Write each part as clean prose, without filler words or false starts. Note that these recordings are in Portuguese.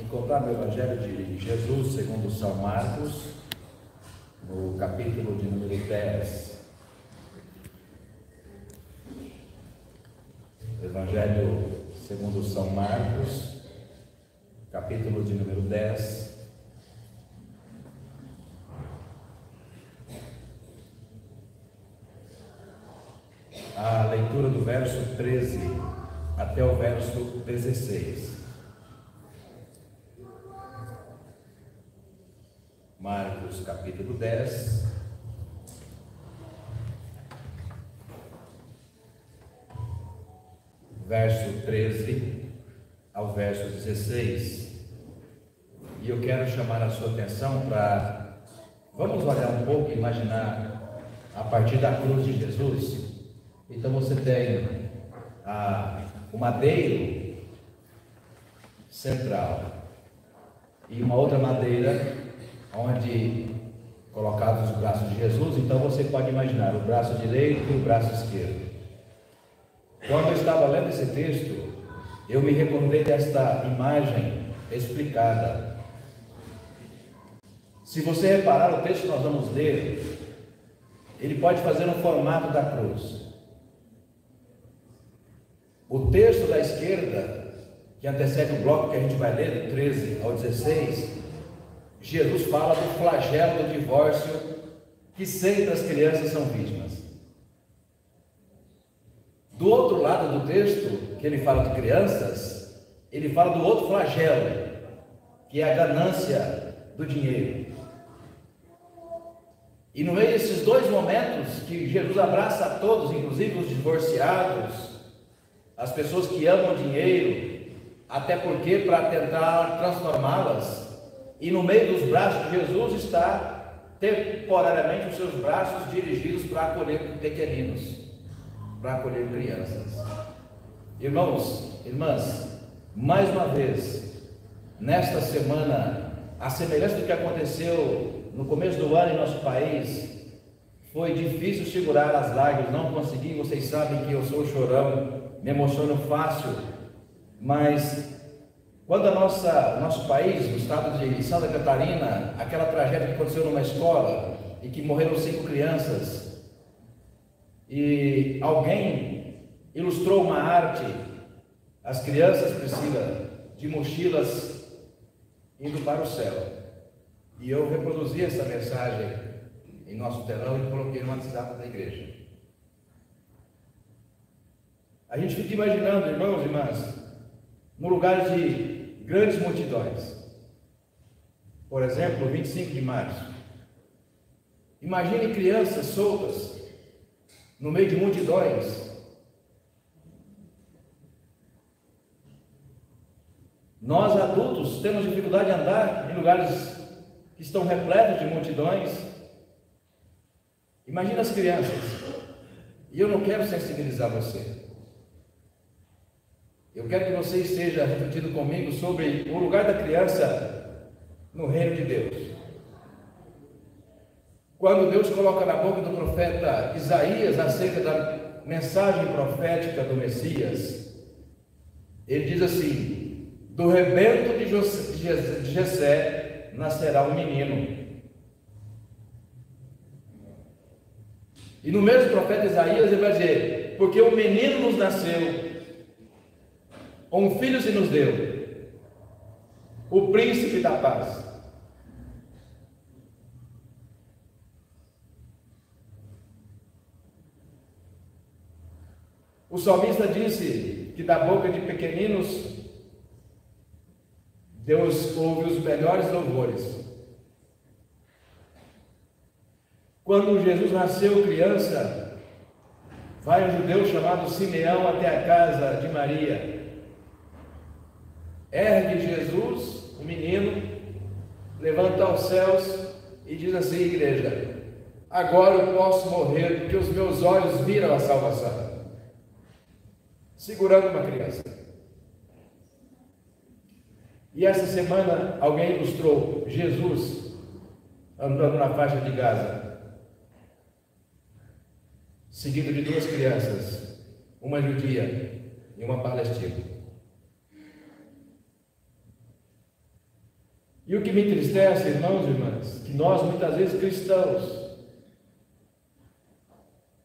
encontrar no Evangelho de Jesus segundo São Marcos, no capítulo de número 10. Evangelho segundo São Marcos, capítulo de número 10. A leitura do verso 13 até o verso 16. Marcos capítulo 10, verso 13 ao verso 16. E eu quero chamar a sua atenção para, vamos olhar um pouco e imaginar a partir da cruz de Jesus. Então você tem o madeiro central e uma outra madeira onde colocados os braços de Jesus. Então você pode imaginar o braço direito e o braço esquerdo. Quando eu estava lendo esse texto, eu me recordei desta imagem explicada. Se você reparar, o texto que nós vamos ler, ele pode fazer no formato da cruz. O texto da esquerda, que antecede o bloco que a gente vai ler, do 13 ao 16, Jesus fala do flagelo do divórcio que sempre as crianças são vítimas. Do outro lado do texto, que ele fala de crianças, ele fala do outro flagelo, que é a ganância do dinheiro. E no meio desses dois momentos, que Jesus abraça a todos, inclusive os divorciados, as pessoas que amam dinheiro, até porque para tentar transformá-las, e no meio dos braços de Jesus está temporariamente os seus braços dirigidos para acolher pequeninos, para acolher crianças. Irmãos, irmãs, mais uma vez, nesta semana, a semelhança do que aconteceu no começo do ano em nosso país, foi difícil segurar as lágrimas, não consegui. Vocês sabem que eu sou chorão, me emociono fácil, mas quando nosso país, no estado de Santa Catarina, aquela tragédia que aconteceu numa escola e que morreram 5 crianças, e alguém ilustrou uma arte, as crianças, Priscila, de mochilas indo para o céu, e eu reproduzi essa mensagem em nosso telão e coloquei no WhatsApp da igreja. A gente fica imaginando, irmãos e irmãs, no lugar de grandes multidões, por exemplo, 25 de março, imagine crianças soltas no meio de multidões. Nós adultos temos dificuldade de andar em lugares que estão repletos de multidões. Imagina as crianças. E eu não quero sensibilizar você. Eu quero que você esteja refletindo comigo sobre o lugar da criança no reino de Deus. Quando Deus coloca na boca do profeta Isaías acerca da mensagem profética do Messias, ele diz assim: do rebento de Jessé nascerá um menino. E no mesmo profeta Isaías ele vai dizer: porque um menino nos nasceu, um filho se nos deu, o príncipe da paz. O salmista disse que da boca de pequeninos Deus ouve os melhores louvores. Quando Jesus nasceu criança, vai um judeu chamado Simeão até a casa de Maria. Ergue Jesus, o menino, levanta aos céus e diz assim: igreja, agora eu posso morrer porque os meus olhos viram a salvação. Segurando uma criança. E essa semana alguém ilustrou Jesus andando na faixa de Gaza, seguido de 2 crianças, uma judia e uma palestina. E o que me entristece, irmãos e irmãs, que nós muitas vezes cristãos,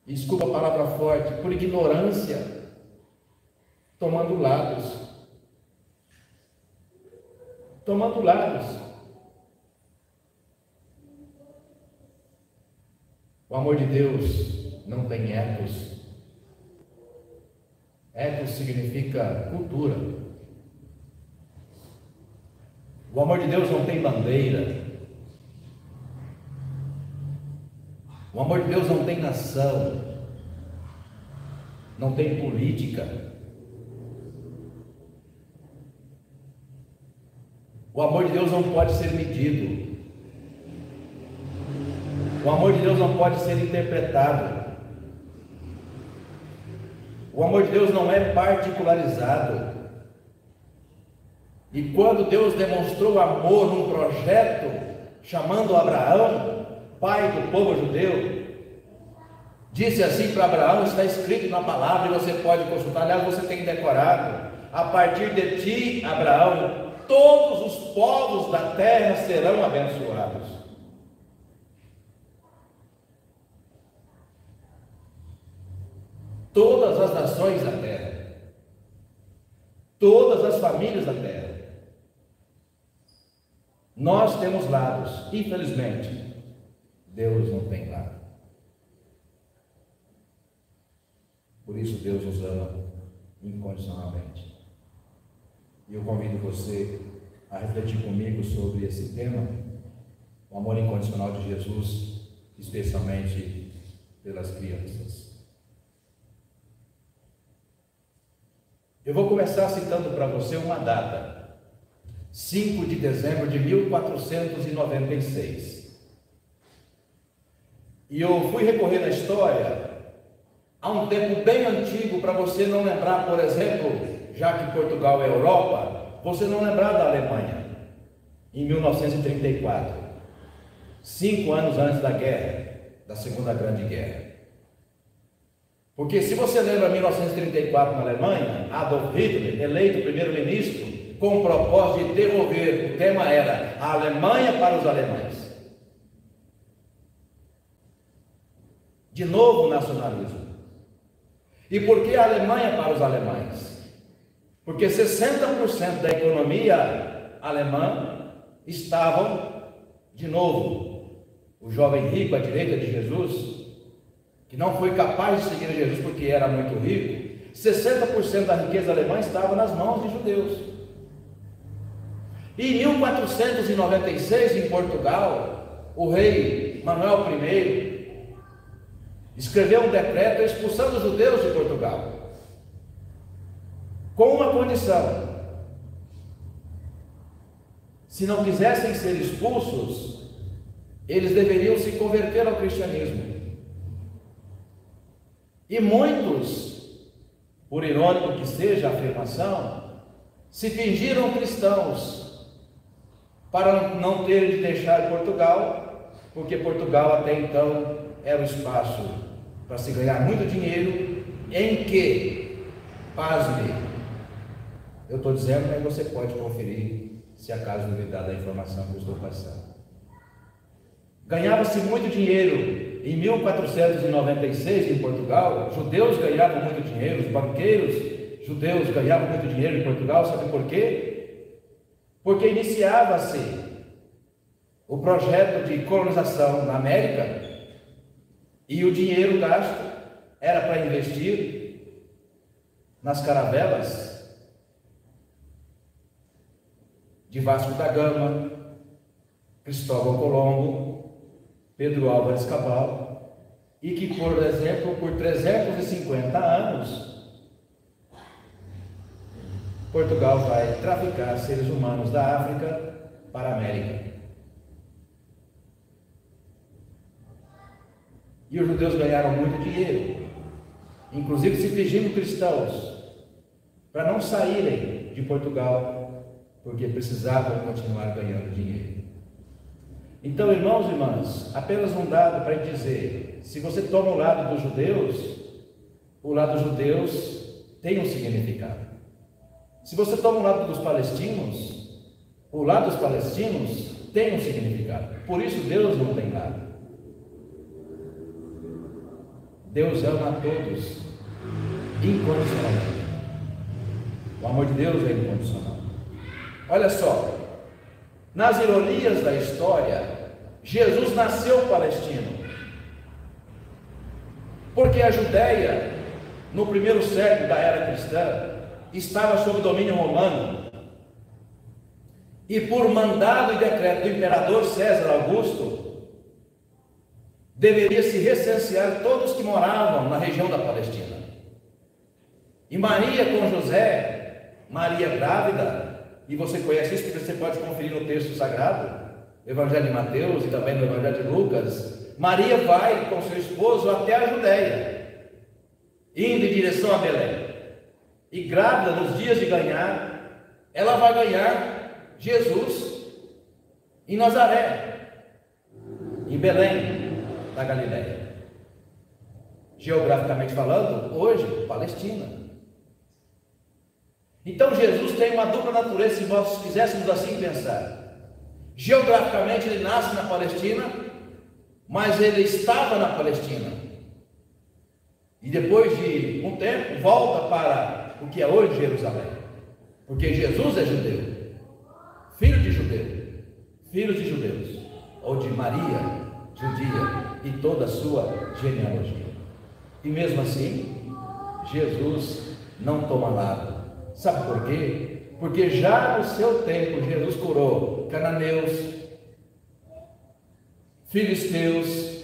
desculpa a palavra forte, por ignorância, tomando lados. O amor de Deus não tem ethos. Ethos significa cultura. O amor de Deus não tem bandeira. O amor de Deus não tem nação. Não tem política. O amor de Deus não pode ser medido. O amor de Deus não pode ser interpretado. O amor de Deus não é particularizado. E quando Deus demonstrou amor num projeto, chamando Abraão, pai do povo judeu, disse assim para Abraão, está escrito na palavra e você pode consultar, aliás, você tem decorado: a partir de ti, Abraão, todos os povos da terra serão abençoados. Todas as nações da terra, todas as famílias da terra. Nós temos lados, infelizmente, Deus não tem lado. Por isso Deus nos ama incondicionalmente. E eu convido você a refletir comigo sobre esse tema, o amor incondicional de Jesus, especialmente pelas crianças. Eu vou começar citando para você uma data, 5 de dezembro de 1496. E eu fui recorrer na história a um tempo bem antigo, para você não lembrar, por exemplo, já que Portugal é Europa, você não lembrar da Alemanha, em 1934, 5 anos antes da guerra, da Segunda Grande Guerra. Porque se você lembra 1934 na Alemanha, Adolf Hitler, eleito primeiro-ministro, com o propósito de devolver, o tema era a Alemanha para os alemães. De novo o nacionalismo. E por que a Alemanha para os alemães? Porque 60% da economia alemã estavam, de novo, o jovem rico à direita de Jesus, que não foi capaz de seguir a Jesus porque era muito rico, 60% da riqueza alemã estava nas mãos de judeus. E em 1496, em Portugal, o rei Manuel I escreveu um decreto expulsando os judeus de Portugal, com uma condição: se não quisessem ser expulsos, eles deveriam se converter ao cristianismo. E muitos, por irônico que seja a afirmação, se fingiram cristãos para não terem de deixar Portugal, porque Portugal até então era um espaço para se ganhar muito dinheiro, em que, pasme, eu estou dizendo, mas você pode conferir, se acaso duvidar da informação que eu estou passando. Ganhava-se muito dinheiro em 1496 em Portugal. Judeus ganhavam muito dinheiro, os banqueiros judeus ganhavam muito dinheiro em Portugal. Sabe por quê? Porque iniciava-se o projeto de colonização na América e o dinheiro gasto era para investir nas caravelas de Vasco da Gama, Cristóvão Colombo, Pedro Álvares Cabral, e que, por exemplo, por 350 anos, Portugal vai traficar seres humanos da África para a América. E os judeus ganharam muito dinheiro, inclusive se fingindo cristãos, para não saírem de Portugal, porque precisavam continuar ganhando dinheiro. Então, irmãos e irmãs, apenas um dado para dizer: se você toma o lado dos judeus, o lado dos judeus tem um significado. Se você toma o lado dos palestinos, o lado dos palestinos tem um significado. Por isso Deus não tem lado. Deus ama a todos incondicionalmente. O amor de Deus é incondicional. Olha só, nas ironias da história, Jesus nasceu palestino, porque a Judéia, no primeiro século da era cristã, estava sob domínio romano, e por mandado e decreto do imperador César Augusto, deveria se recensear todos que moravam na região da Palestina. E Maria com José, Maria grávida, e você conhece isso porque você pode conferir no texto sagrado, Evangelho de Mateus e também no Evangelho de Lucas. Maria vai com seu esposo até a Judéia, indo em direção a Belém. E grávida, nos dias de ganhar, ela vai ganhar Jesus em Nazaré, em Belém da Galileia. Geograficamente falando, hoje, Palestina. Então Jesus tem uma dupla natureza, se nós quiséssemos assim pensar. Geograficamente ele nasce na Palestina, mas ele estava na Palestina. E depois de um tempo, volta para o que é hoje Jerusalém. Porque Jesus é judeu, filho de judeu, filho de judeus, ou de Maria, judia, e toda a sua genealogia. E mesmo assim, Jesus não toma lado. Sabe por quê? Porque já no seu tempo Jesus curou cananeus, filisteus.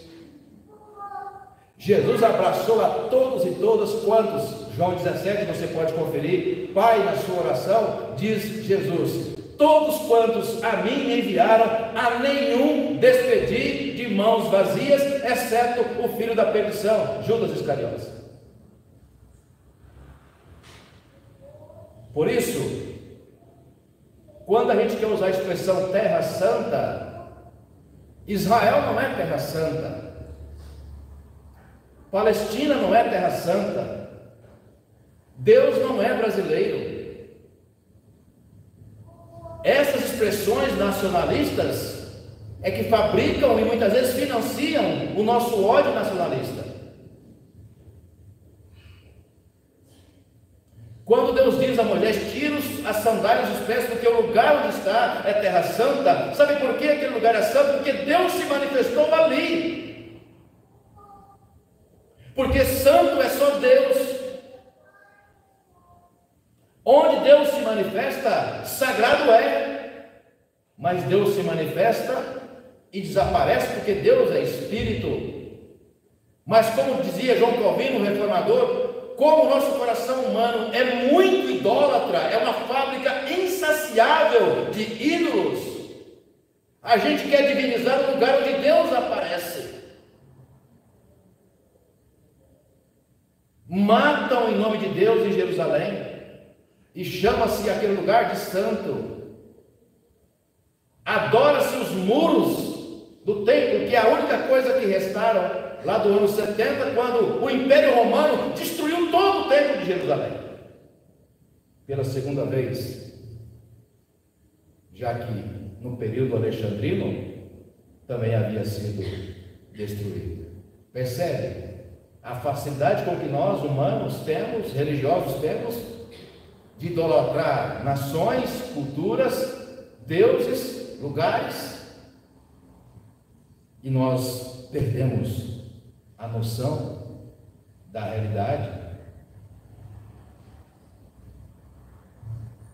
Jesus abraçou a todos e todas quantos, João 17, você pode conferir, Pai, na sua oração, diz Jesus: todos quantos a mim me enviaram, a nenhum despedi de mãos vazias, exceto o filho da perdição, Judas Iscariotes. Por isso, quando a gente quer usar a expressão terra santa, Israel não é terra santa, Palestina não é terra santa, Deus não é brasileiro. Essas expressões nacionalistas é que fabricam e muitas vezes financiam o nosso ódio nacionalista. Quando Deus diz a Moisés: tira as sandálias dos pés, porque o lugar onde está é terra santa. Sabe por que aquele lugar é santo? Porque Deus se manifestou ali. Porque santo é só Deus. Onde Deus se manifesta, sagrado é. Mas Deus se manifesta e desaparece, porque Deus é Espírito. Mas como dizia João Calvino, o reformador, como o nosso coração humano é muito idólatra, é uma fábrica insaciável de ídolos, a gente quer divinizar o lugar onde Deus aparece. Matam em nome de Deus em Jerusalém, e chama-se aquele lugar de santo. Adora-se os muros do templo, que é a única coisa que restaram lá do ano 70, quando o Império Romano destruiu todo o templo de Jerusalém, pela segunda vez, já que no período alexandrino também havia sido destruído. Percebe a facilidade com que nós humanos temos, religiosos temos, de idolatrar nações, culturas, deuses, lugares, e nós perdemos a noção da realidade.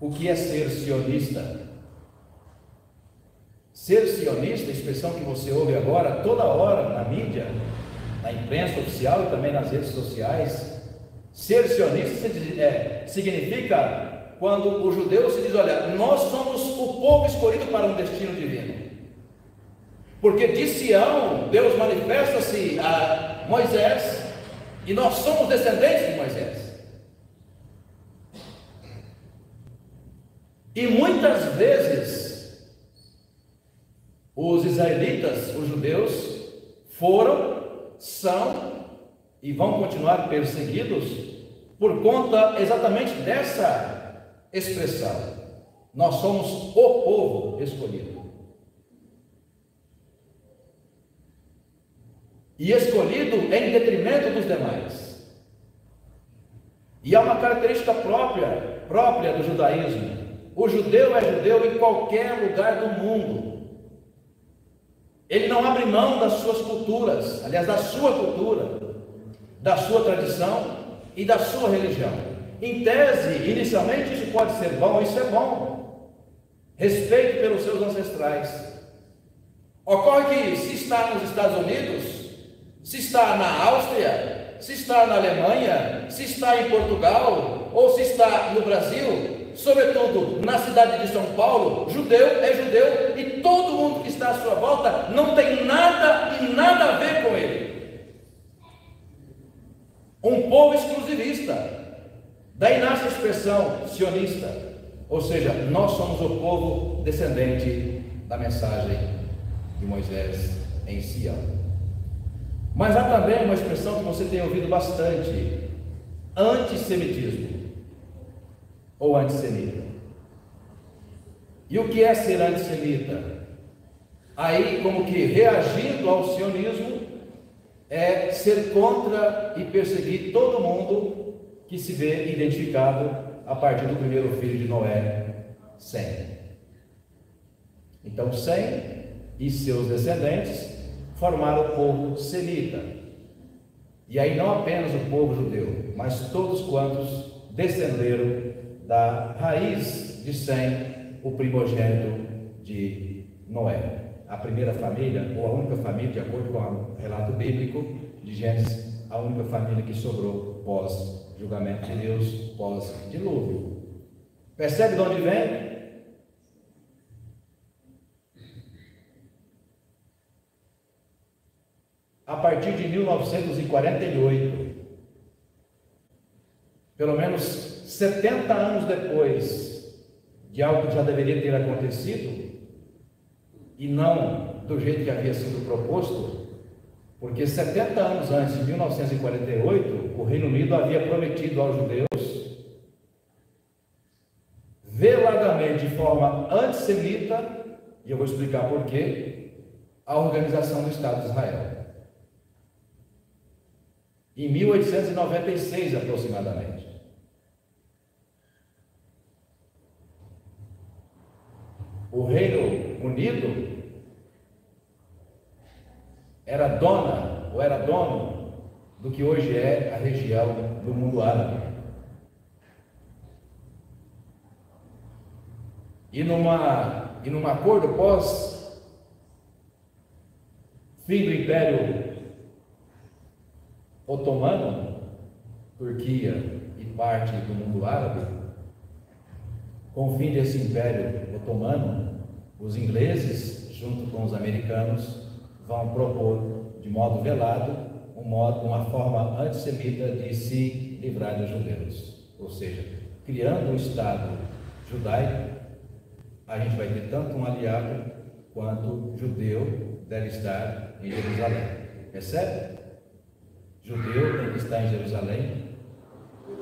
O que é ser sionista? Ser sionista, a expressão que você ouve agora, toda hora na mídia, na imprensa oficial e também nas redes sociais, ser sionista significa quando o judeu se diz: olha, nós somos o povo escolhido para um destino divino. Porque de Sião, Deus manifesta-se a Moisés, e nós somos descendentes de Moisés. E muitas vezes, os israelitas, os judeus, foram, são e vão continuar perseguidos por conta exatamente dessa expressão. Nós somos o povo escolhido. E escolhido em detrimento dos demais. E há uma característica própria do judaísmo. O judeu é judeu em qualquer lugar do mundo. Ele não abre mão das suas culturas, aliás, da sua cultura, da sua tradição e da sua religião. Em tese, inicialmente, isso pode ser bom, isso é bom. Respeito pelos seus ancestrais. Ocorre que, se está nos Estados Unidos, se está na Áustria, se está na Alemanha, se está em Portugal, ou se está no Brasil, sobretudo na cidade de São Paulo, judeu é judeu e todo mundo que está à sua volta não tem nada e nada a ver com ele. Um povo exclusivista. Daí nasce a expressão sionista, ou seja, nós somos o povo descendente da mensagem de Moisés em Sião. Mas há também uma expressão que você tem ouvido bastante: antissemitismo ou antissemita. E o que é ser antissemita? Aí, como que reagindo ao sionismo, é ser contra e perseguir todo mundo que se vê identificado a partir do primeiro filho de Noé, Sem. Então, Sem e seus descendentes formaram o povo semita. E aí não apenas o povo judeu, mas todos quantos descenderam da raiz de Sem, o primogênito de Noé. A primeira família, ou a única família, de acordo com o relato bíblico de Gênesis, a única família que sobrou pós-julgamento de Deus, pós-dilúvio. Percebe de onde vem? A partir de 1948, pelo menos 70 anos depois de algo que já deveria ter acontecido, e não do jeito que havia sido proposto, porque 70 anos antes, de 1948, o Reino Unido havia prometido aos judeus, veladamente, de forma antissemita, e eu vou explicar por quê, a organização do Estado de Israel. Em 1896, aproximadamente. O Reino Unido era dono do que hoje é a região do mundo árabe. E num acordo pós fim do Império Otomano, Turquia e parte do mundo árabe, com o fim desse Império Otomano, os ingleses, junto com os americanos, vão propor de modo velado uma forma antissemita de se livrar dos judeus. Ou seja, criando um Estado judaico, a gente vai ter tanto um aliado quanto judeu deve estar em Jerusalém. Percebe? Judeu tem que estar em Jerusalém.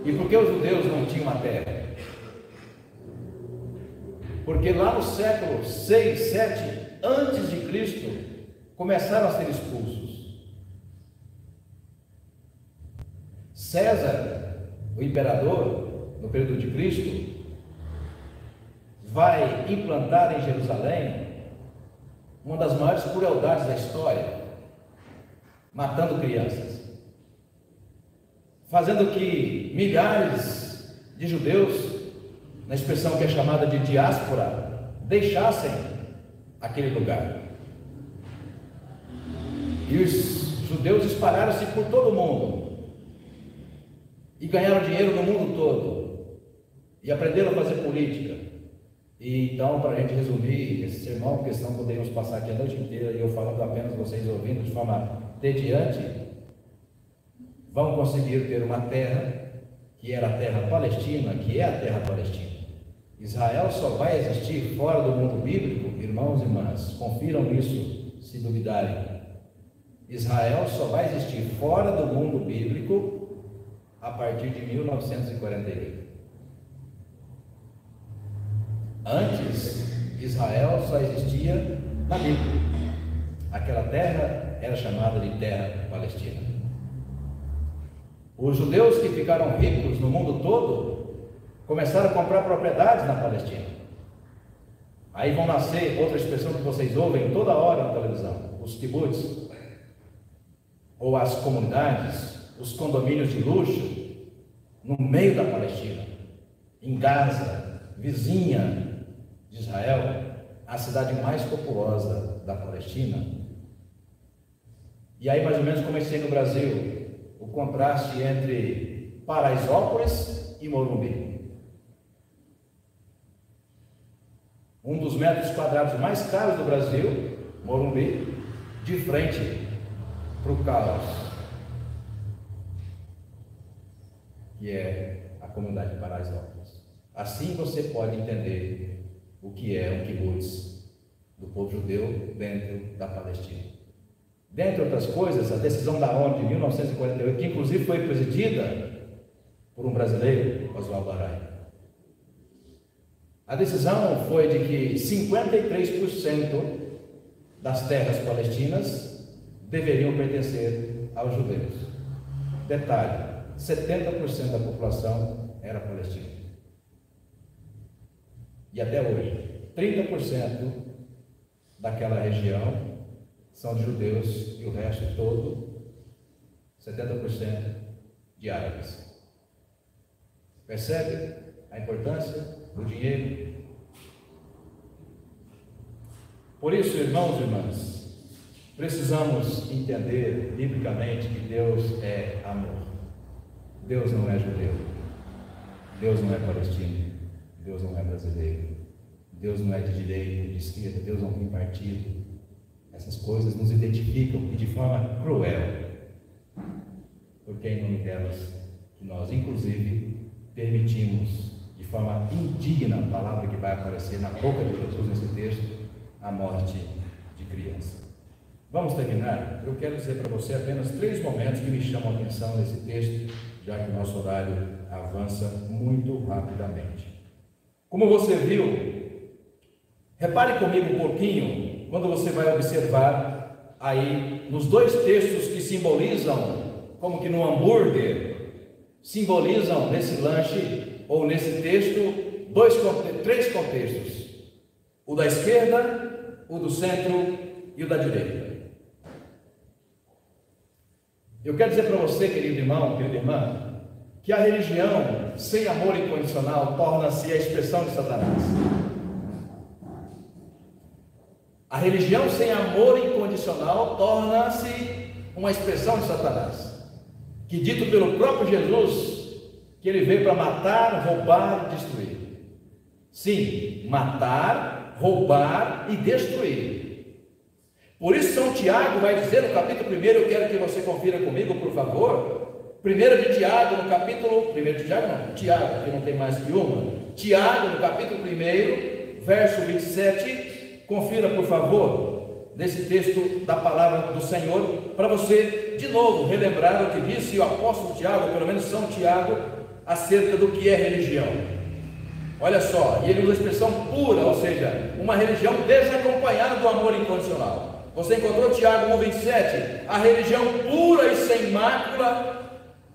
E por que os judeus não tinham a terra? Porque lá no século 6, 7 antes de Cristo, começaram a ser expulsos. César, o imperador, no período de Cristo, vai implantar em Jerusalém uma das maiores crueldades da história, matando crianças, fazendo que milhares de judeus, na expressão que é chamada de diáspora, deixassem aquele lugar. E os judeus espalharam-se por todo o mundo e ganharam dinheiro no mundo todo e aprenderam a fazer política. E então, para a gente resumir esse sermão, porque senão poderíamos passar aqui a noite inteira e eu falando apenas, vocês ouvindo de forma tediante, vão conseguir ter uma terra que era a terra palestina, que é a terra palestina. Israel só vai existir fora do mundo bíblico, irmãos e irmãs, confiram isso se duvidarem. Israel só vai existir fora do mundo bíblico a partir de 1948. Antes, Israel só existia na Bíblia. Aquela terra era chamada de terra palestina. Os judeus que ficaram ricos no mundo todo começaram a comprar propriedades na Palestina. Aí vão nascer, outra expressão que vocês ouvem toda hora na televisão, os kibbutz, ou as comunidades, os condomínios de luxo, no meio da Palestina, em Gaza, vizinha de Israel, a cidade mais populosa da Palestina. E aí mais ou menos comecei no Brasil, o contraste entre Paraisópolis e Morumbi. Um dos metros quadrados mais caros do Brasil, Morumbi, de frente para o caos, que é a comunidade de Paraisópolis. Assim você pode entender o que é um kibbutz do povo judeu dentro da Palestina. Dentre outras coisas, a decisão da ONU de 1948, que inclusive foi presidida por um brasileiro, Oswaldo Aranha. A decisão foi de que 53% das terras palestinas deveriam pertencer aos judeus. Detalhe, 70% da população era palestina. E até hoje, 30% daquela região são de judeus e o resto todo, 70% de árabes. Percebe a importância do dinheiro? Por isso, irmãos e irmãs, precisamos entender biblicamente que Deus é amor. Deus não é judeu, Deus não é palestino, Deus não é brasileiro, Deus não é de direita, de esquerda, Deus não tem partido. Essas coisas nos identificam e de forma cruel, porque é em nome delas que nós, inclusive, permitimos de forma indigna a palavra que vai aparecer na boca de Jesus nesse texto, a morte de criança. Vamos terminar? Eu quero dizer para você apenas 3 momentos que me chamam a atenção nesse texto, já que o nosso horário avança muito rapidamente. Como você viu, repare comigo um pouquinho quando você vai observar aí nos 2 textos que simbolizam, como que no hambúrguer, simbolizam nesse lanche ou nesse texto 3 contextos: o da esquerda, o do centro e o da direita. Eu quero dizer para você, querido irmão, querida irmã, que a religião sem amor incondicional torna-se a expressão de Satanás. A religião sem amor incondicional torna-se uma expressão de Satanás, que dito pelo próprio Jesus, que ele veio para matar, roubar e destruir. Sim, matar, roubar e destruir. Por isso São Tiago vai dizer no capítulo 1, eu quero que você confira comigo, por favor, 1 de Tiago, no capítulo, 1 de Tiago não, Tiago, que não tem mais que uma, Tiago, no capítulo 1, verso 27, confira, por favor, nesse texto da palavra do Senhor, para você, de novo, relembrar o que disse o apóstolo Tiago, pelo menos São Tiago, acerca do que é religião. Olha só, e ele usa a expressão pura, ou seja, uma religião desacompanhada do amor incondicional. Você encontrou Tiago 1,27? A religião pura e sem mácula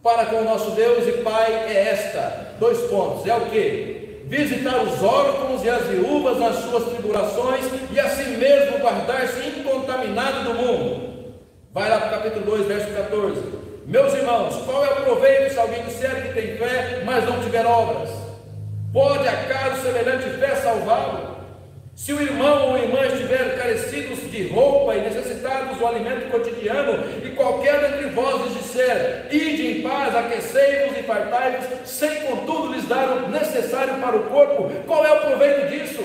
para com o nosso Deus e Pai é esta. 2 pontos, é o que? Visitar os órfãos e as viúvas nas suas tribulações e assim mesmo guardar-se incontaminado do mundo. Vai lá para o capítulo 2, verso 14. Meus irmãos, qual é o proveito se alguém disser que tem fé, mas não tiver obras? Pode acaso semelhante fé salvá-lo? Se o irmão ou irmã estiver carecidos de roupa e necessitados do alimento cotidiano, e qualquer dentre vós lhes disser, ide em paz, aquecei-vos e fartai-vos, sem contudo lhes dar o necessário para o corpo, qual é o proveito disso?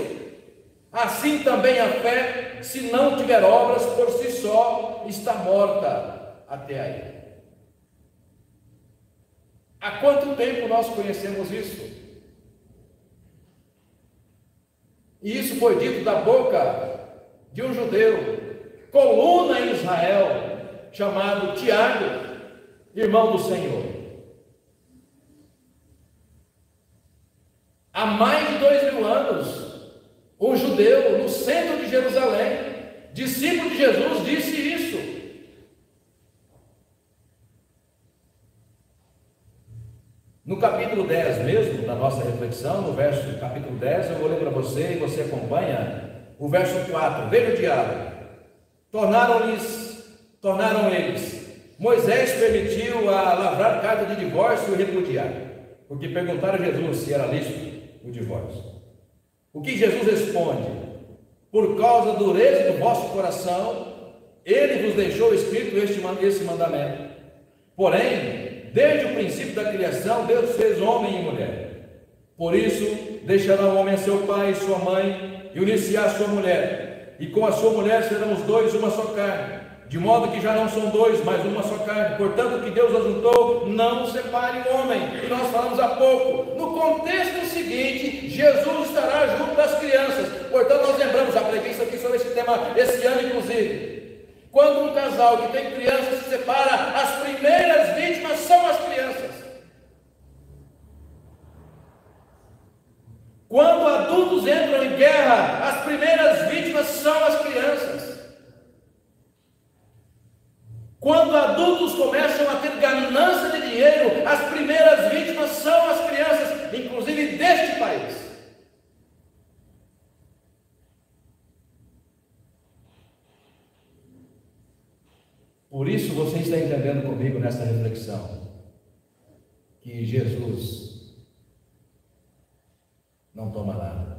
Assim também a fé, se não tiver obras, por si só está morta. Até aí. Há quanto tempo nós conhecemos isso? E isso foi dito da boca de um judeu, coluna em Israel, chamado Tiago, irmão do Senhor. Há mais de 2000 anos, judeu, no centro de Jerusalém. Discípulo de Jesus disse isso. No capítulo 10 mesmo, da nossa reflexão, no verso capítulo 10, eu vou ler para você e você acompanha o verso 4. Veja o diálogo. Tornaram eles. Moisés permitiu a lavrar carta de divórcio e repudiar, porque perguntaram a Jesus se era lícito o divórcio. O que Jesus responde? Por causa da dureza do vosso coração, ele vos deixou escrito esse mandamento. Porém, desde o princípio da criação, Deus fez homem e mulher. Por isso, deixará o homem a seu pai e sua mãe, e unir-se-á a sua mulher, e com a sua mulher serão os dois uma só carne, de modo que já não são dois, mas uma só carne. Portanto, o que Deus ajuntou, não separe o homem. E nós falamos há pouco, no contexto seguinte, Jesus estará junto das crianças. Portanto, nós lembramos, já preguei isso aqui sobre esse tema esse ano, inclusive. Quando um casal que tem crianças se separa, as primeiras vítimas são as crianças. Quando adultos entram em guerra, as primeiras vítimas são as crianças. Quando adultos começam a ter ganância de dinheiro, as primeiras vítimas são as crianças, inclusive deste país. Por isso você está entendendo comigo nessa reflexão que Jesus não toma nada.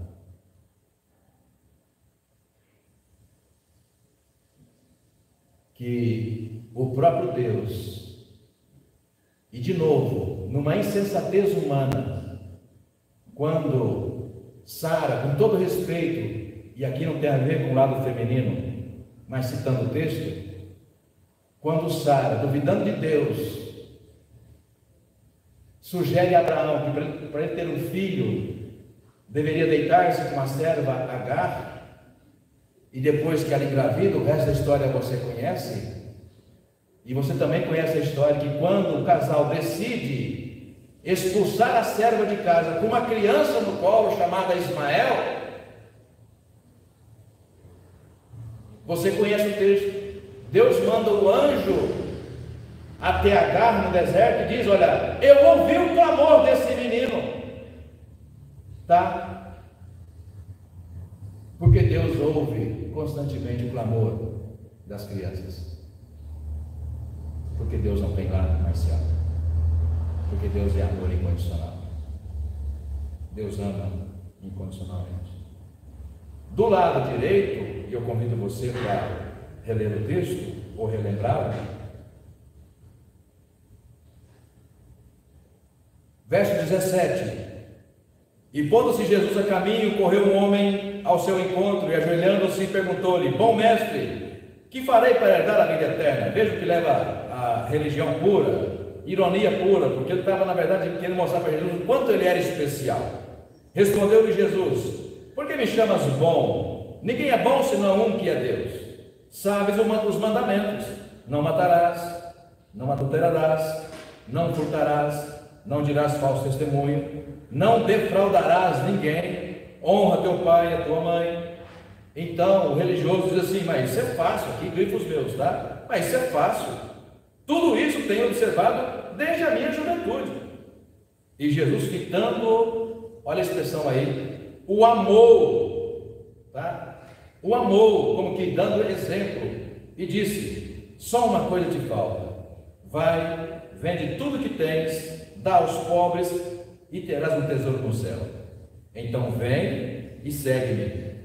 Que o próprio Deus, e de novo, numa insensatez humana, quando Sara, com todo respeito, e aqui não tem a ver com o lado feminino, mas citando o texto, quando Sara, duvidando de Deus, sugere a Abraão que para ele ter um filho, deveria deitar-se com a serva Agar, e depois que ela engravida, o resto da história você conhece, e você também conhece a história que quando o casal decide expulsar a serva de casa com uma criança no colo chamada Ismael, você conhece o texto. Deus manda o anjo até Agar no deserto e diz: olha, eu ouvi o clamor desse menino, tá? Porque Deus ouve constantemente o clamor das crianças, porque Deus não tem lado comercial, porque Deus é amor incondicional. Deus ama incondicionalmente. Do lado direito, e eu convido você para reler o texto, ou relembrá-lo, verso 17: e pondo-se Jesus a caminho, correu um homem ao seu encontro, e ajoelhando-se, perguntou-lhe: bom mestre, que farei para herdar a vida eterna? Veja o que leva a religião pura, ironia pura, porque ele estava, na verdade, querendo mostrar para Jesus o quanto ele era especial. Respondeu-lhe Jesus: por que me chamas bom? Ninguém é bom senão um que é Deus. Sabes os mandamentos: não matarás, não adulterarás, não furtarás, não dirás falso testemunho, não defraudarás ninguém, honra teu pai e a tua mãe. Então o religioso diz assim: mas isso é fácil, aqui grifa os meus, tá? Mas isso é fácil, tudo isso tenho observado desde a minha juventude. E Jesus, fitando, olha a expressão aí, o amor, tá? O amor, como que dando exemplo, e disse: só uma coisa te falta, vai, vende tudo que tens, dá aos pobres, e terás um tesouro no céu. Então vem e segue-me.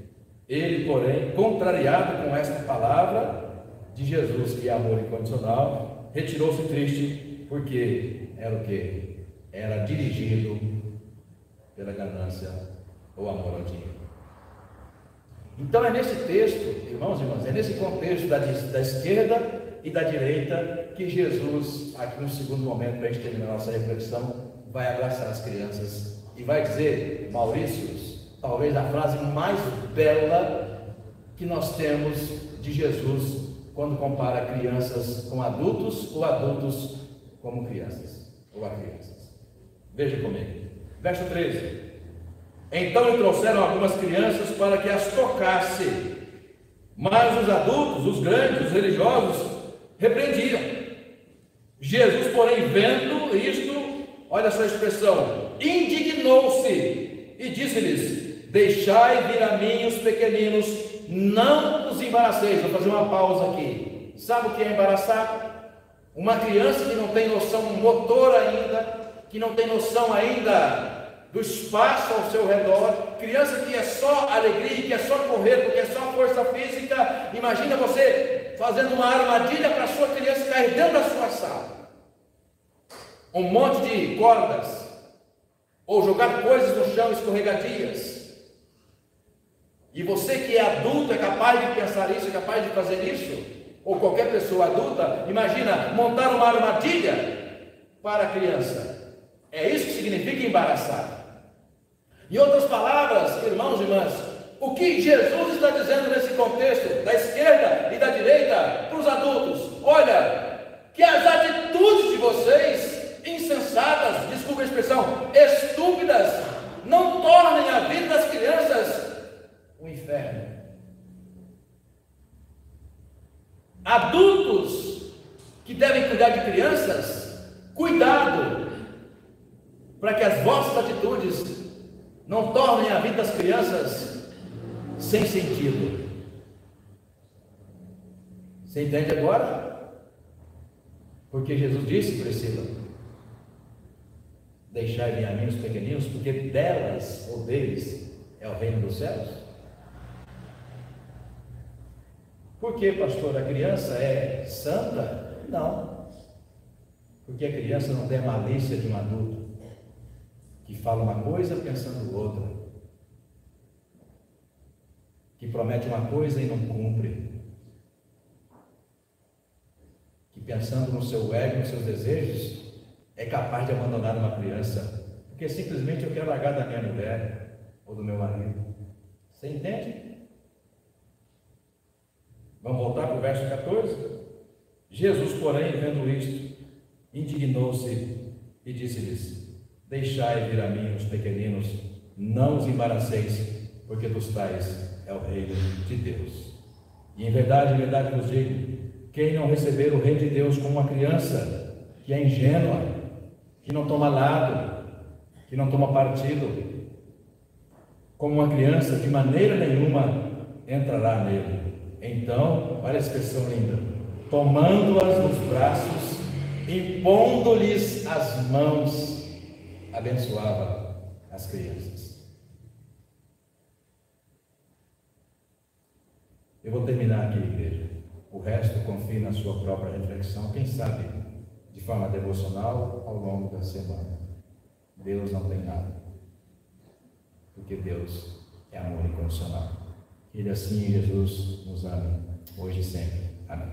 Ele, porém, contrariado com esta palavra de Jesus, que é amor incondicional, retirou-se triste, porque era o quê? Era dirigido pela ganância ou amor ao dinheiro. Então é nesse texto, irmãos e irmãs, é nesse contexto da esquerda e da direita que Jesus, aqui no segundo momento, para a gente terminar a nossa reflexão, vai abraçar as crianças e vai dizer, Maurício, talvez a frase mais bela que nós temos de Jesus quando compara crianças com adultos ou adultos como crianças ou a crianças. Veja comigo, verso 13: Então lhe trouxeram algumas crianças para que as tocasse. Mas os adultos, os grandes, os religiosos, repreendiam. Jesus, porém, vendo isto, olha só a expressão, indignou-se e disse-lhes: deixai vir a mim os pequeninos, não os embaraceis. Vou fazer uma pausa aqui. Sabe o que é embaraçar? Uma criança que não tem noção motor ainda, que não tem noção ainda do espaço ao seu redor, criança que é só alegria, que é só correr, porque é só força física. Imagina você fazendo uma armadilha para a sua criança cair dentro da sua sala, um monte de cordas, ou jogar coisas no chão escorregadias, e você que é adulto é capaz de pensar isso, é capaz de fazer isso, ou qualquer pessoa adulta, imagina montar uma armadilha para a criança. É isso que significa embaraçar. Em outras palavras, irmãos e irmãs, o que Jesus está dizendo nesse contexto, da esquerda e da direita, para os adultos? Olha, que as atitudes de vocês, insensatas, desculpa a expressão, estúpidas, não tornem a vida das crianças um inferno. Adultos que devem cuidar de crianças, cuidado, para que as vossas atitudes não tornem a vida das crianças sem sentido. Você entende agora? Porque Jesus disse, Priscila, deixai vir a mim os pequeninos, porque delas ou deles é o reino dos céus. Por que, pastor, a criança é santa? Não, porque a criança não tem a malícia de um adulto, que fala uma coisa pensando outra, que promete uma coisa e não cumpre, que pensando no seu ego, nos seus desejos, é capaz de abandonar uma criança, porque simplesmente eu quero largar da minha mulher ou do meu marido. Você entende? Vamos voltar para o verso 14? Jesus, porém, vendo isto, indignou-se e disse-lhes: deixai vir a mim os pequeninos, não os embaraceis, porque dos tais é o reino de Deus. E em verdade vos digo, quem não receber o reino de Deus como uma criança, que é ingênua, que não toma lado, que não toma partido, como uma criança, de maneira nenhuma entrará nele. Então, olha a expressão linda, tomando-as nos braços, impondo-lhes as mãos, abençoava as crianças. Eu vou terminar aqui, igreja. O resto confie na sua própria reflexão, quem sabe de forma devocional ao longo da semana. Deus não tem nada, porque Deus é amor incondicional. Que Ele assim, Jesus, nos ame hoje e sempre. Amém.